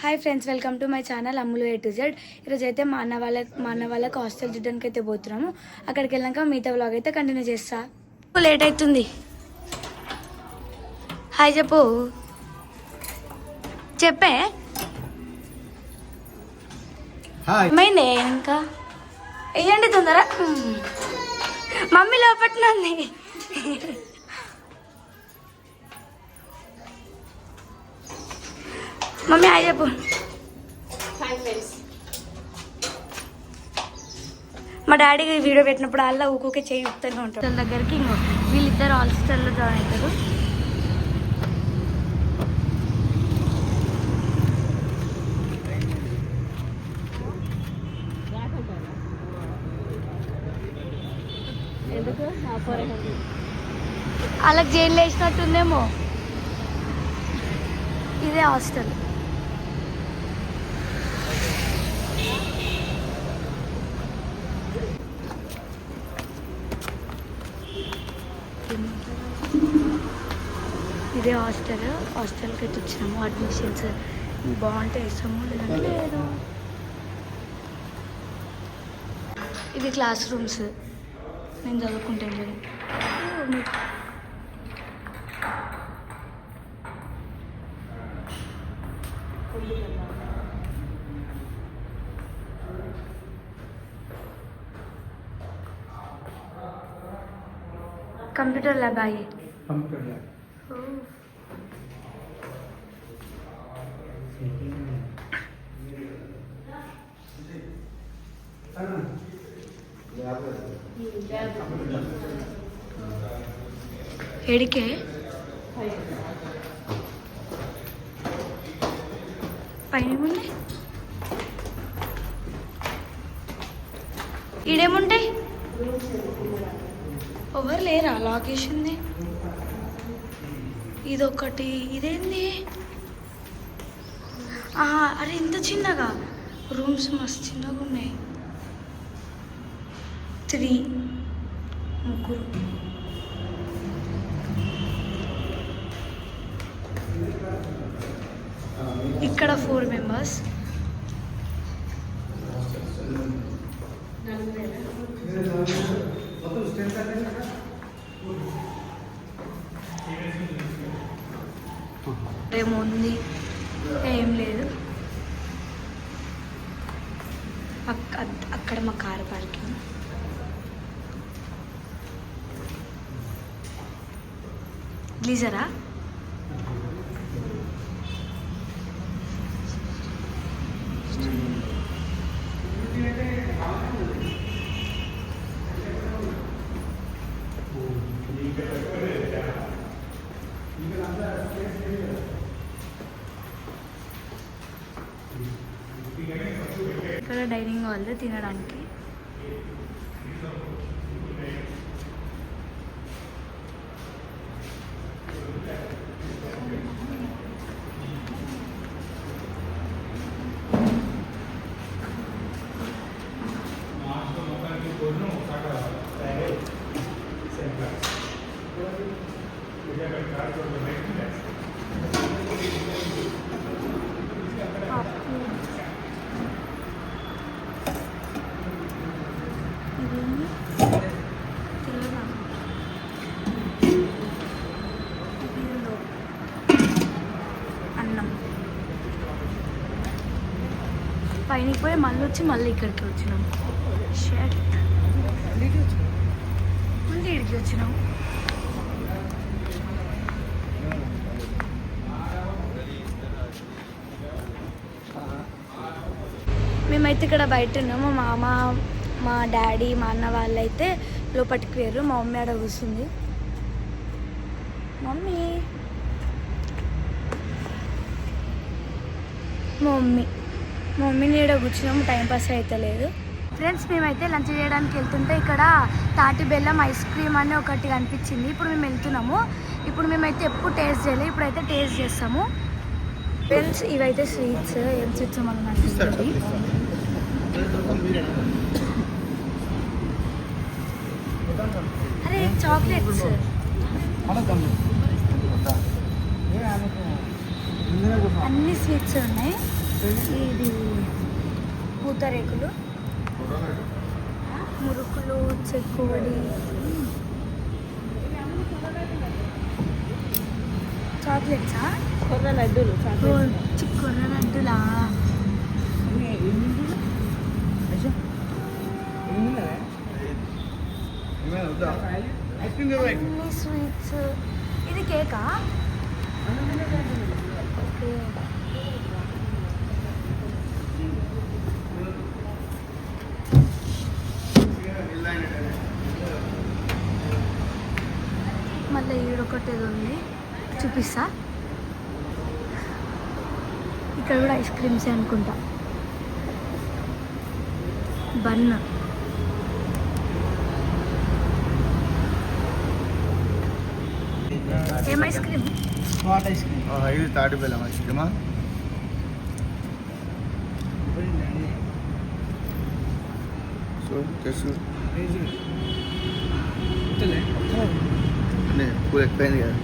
Hi friends, welcome to my channel Ammulu A to Z. ఈరోజు అయితే మా అన్న వాళ్ళకి హాస్టల్ చూడడానికి అయితే పోతున్నాము. అక్కడికి వెళ్ళాక మిగతా వ్లాగ్ అయితే కంటిన్యూ చేస్తా. లేట్ అవుతుంది. హాయ్ చెప్పు. చెప్పే ఏమైంది ఇంకా వేయండి తొందర. మమ్మీ లోపట్నంది. మమ్మీ హాయ్ చెప్పు. మా డాడీకి వీడియో పెట్టినప్పుడు అలా ఊకొకే చేయి ఊపుతూనే ఉంటారు. వాళ్ళ దగ్గరికి ఇంకో వీళ్ళిద్దరు హాస్టల్లో జాయిన్ అవుతారు. వాళ్ళకి జైలు వేసినట్టుందేమో. ఇదే హాస్టల్. ఇదే హాస్టల్కి అయితే వచ్చినాము. అడ్మిషన్స్ బాగుంటే ఇస్తాము, లేదంటే లేదు. ఇవి క్లాస్ రూమ్స్. నేను చదువుకుంటాను. कंप्यूटर लैब आइए. कंप्यूटर लैब ఎడికే పైన ఉన్నాయి. ఈడేముంటాయి? ఎవరు లేరా? లాకేషన్ది ఇదొకటి. ఇదేంది? అరే ఇంత చిన్నగా రూమ్స్ మస్తు చిన్నగా ఉన్నాయి. 3 ముగ్గురు. ఇక్కడ 4 మెంబర్స్. ఏముంది? ఏం లేదు. అక్కడ మా కారు పార్కింగ్. గ్లీజరా? ఇక్కడ డైనింగ్ హాల్ తినడానికి. పైనకి పోయి మళ్ళీ వచ్చి మళ్ళీ ఇక్కడికి వచ్చినాం. షర్ట్ మళ్ళీ ఇక్కడికి వచ్చినాం. మేమైతే ఇక్కడ బయట ఉన్నాము. మా మామ, మా డాడీ, మా అన్న వాళ్ళు అయితే లోపలికి పోయారు. మా మమ్మీ ఆడ కూర్చుంది. మమ్మీ మమ్మీని ఈడ కూర్చున్నాము. టైంపాస్ అయితే లేదు. ఫ్రెండ్స్, మేమైతే లంచ్ చేయడానికి వెళ్తుంటే ఇక్కడ తాటి బెల్లం ఐస్ క్రీమ్ అని ఒకటి కనిపించింది. ఇప్పుడు మేము వెళ్తున్నాము. ఇప్పుడు మేమైతే ఎప్పుడు టేస్ట్ చేయలేదు. ఇప్పుడైతే టేస్ట్ చేస్తాము. ఫ్రెండ్స్, ఇవైతే స్వీట్స్. ఏం స్వీట్స్ మనం నాకు అరే చాక్లెట్స్. అన్ని స్వీట్స్ ఉన్నాయి. ఇది పూతరేకులు, మురుకులు, చెక్కువడి, చాక్లెట్సా, కొర్ర లడ్డూలు, కొర్ర లడ్డులా. అన్ని స్వీట్స్. ఇది కేకా? ఓకే. మళ్ళీ ఈడొకటి ఏదో ఉంది, చూపిస్తా. ఇక్కడ కూడా ఐస్ క్రీమ్స్ అనుకుంటా. బన్, ఏం ఐస్ క్రీమ్? ఇది తాటి బెల్లం ఐస్ క్రీమా? పూలు ఎక్కువైంది కదా.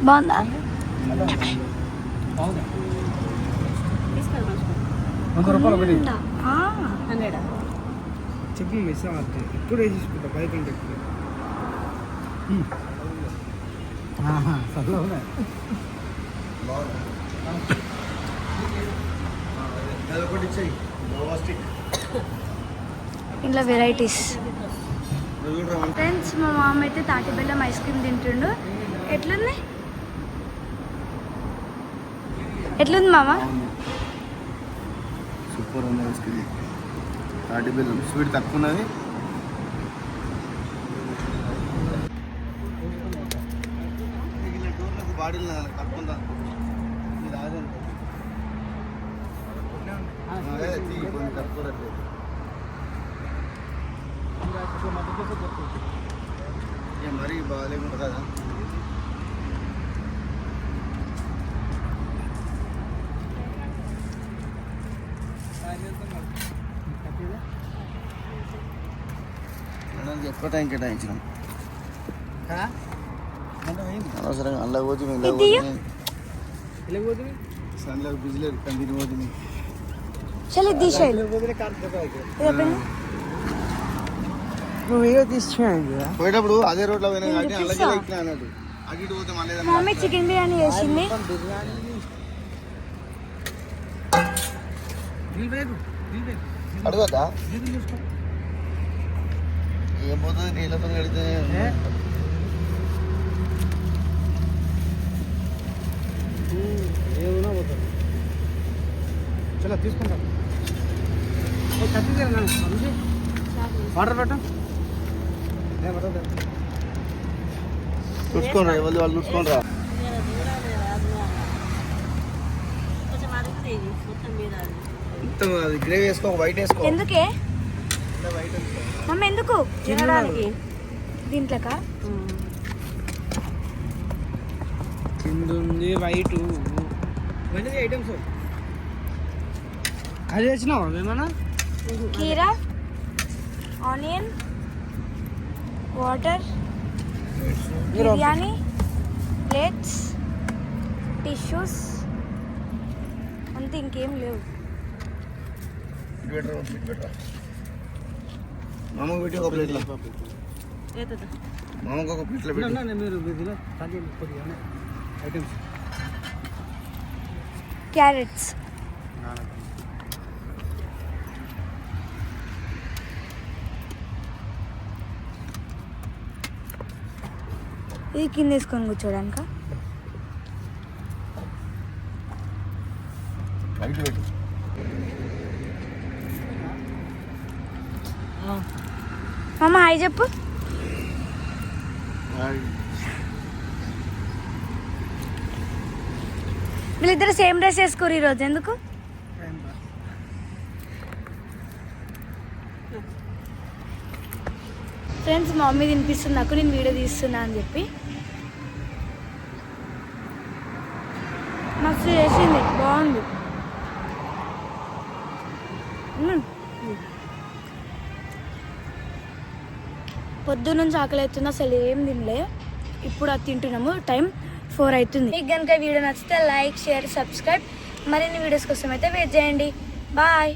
బాగుందా? ₹100 ఆ, 100 చెప్పు మిస్ అవ్వద్దు. ఇప్పుడు వేసేసుకుంటా బైక్ అంటే అదొకటి ఇచ్చేయి. ఇంట్లో వెరైటీస్. ఫ్రెండ్స్, మా మామ అయితే తాటి బెల్లం ఐస్ క్రీమ్ తింటుండు. ఎట్లుంది? ఎట్లుంది మామ? సూపర్ ఉంది ఐస్ క్రీమ్. తాటి బెల్లం స్వీట్ తక్కువ ఉన్నది. బాడీలో కలుపుకుందా కొన్ని తక్కువ మరీ బాగాలేకుండా కదా. ఎక్కువ టైం కేటాయించినాం అనవసరంగా అందులో పోతుంది అందులోకి బిజిలేదు కందిని పోతుంది. పోయేటప్పుడు అదే రోడ్లో పోయినా కాబట్టి అలాగే ఎక్కినా అన్నట్టు. అటు ఇటు పోతే మళ్ళీ మమ్మీ చికెన్ బిర్యానీ చేసింది. అడగద్దా? ఏం పోతుంది నీళ్ళతో కడితే. ఏమన్నా పోతుంది. చలో తీసుకుంటాం. వాటర్ పెట్టం చూసుకోండి రా, వాళ్ళు చూసుకోండి రా. అది గ్రేవీ వేసుకో, వైట్ వేసుకో. ఎందుకే మమ్మ? ఎందుకు తినడానికి? దీంట్లోకా కింద ఉంది వైట్ ఇవన్నీ ఐటమ్స్. అది తెచ్చినావా ఏమన్నా? కీరా, onion, water, biryani, plates, tissues, అంతే, ఇంకేం లేవు. మామకు పెట్టి ఒక ప్లేట్లో, మామకు ఒక ప్లేట్లో పెట్టి మీరు ఐటమ్స్. క్యారెట్స్, ఇది కింద వేసుకొని కూర్చోడానిక? బయట పెట్టు. మామ హాయ్ చెప్పు. వీళ్ళిద్దరు సేమ్ డ్రెస్ వేసుకోరు ఈరోజు, ఎందుకు? ఫ్రెండ్స్, మా మమ్మీ తినిపిస్తుంది నాకు, నేను వీడియో తీస్తున్నా అని చెప్పి. మస్తు చేసింది, బాగుంది. పొద్దున్న నుంచి ఆకలి అవుతుంది, అసలు ఏం తినలే. ఇప్పుడు అది తింటున్నాము. టైం 4 అవుతుంది. మీకు కనుక వీడియో నచ్చితే లైక్, షేర్, సబ్స్క్రైబ్. మరిన్ని వీడియోస్ కోసం అయితే వెయిట్ చేయండి. బాయ్.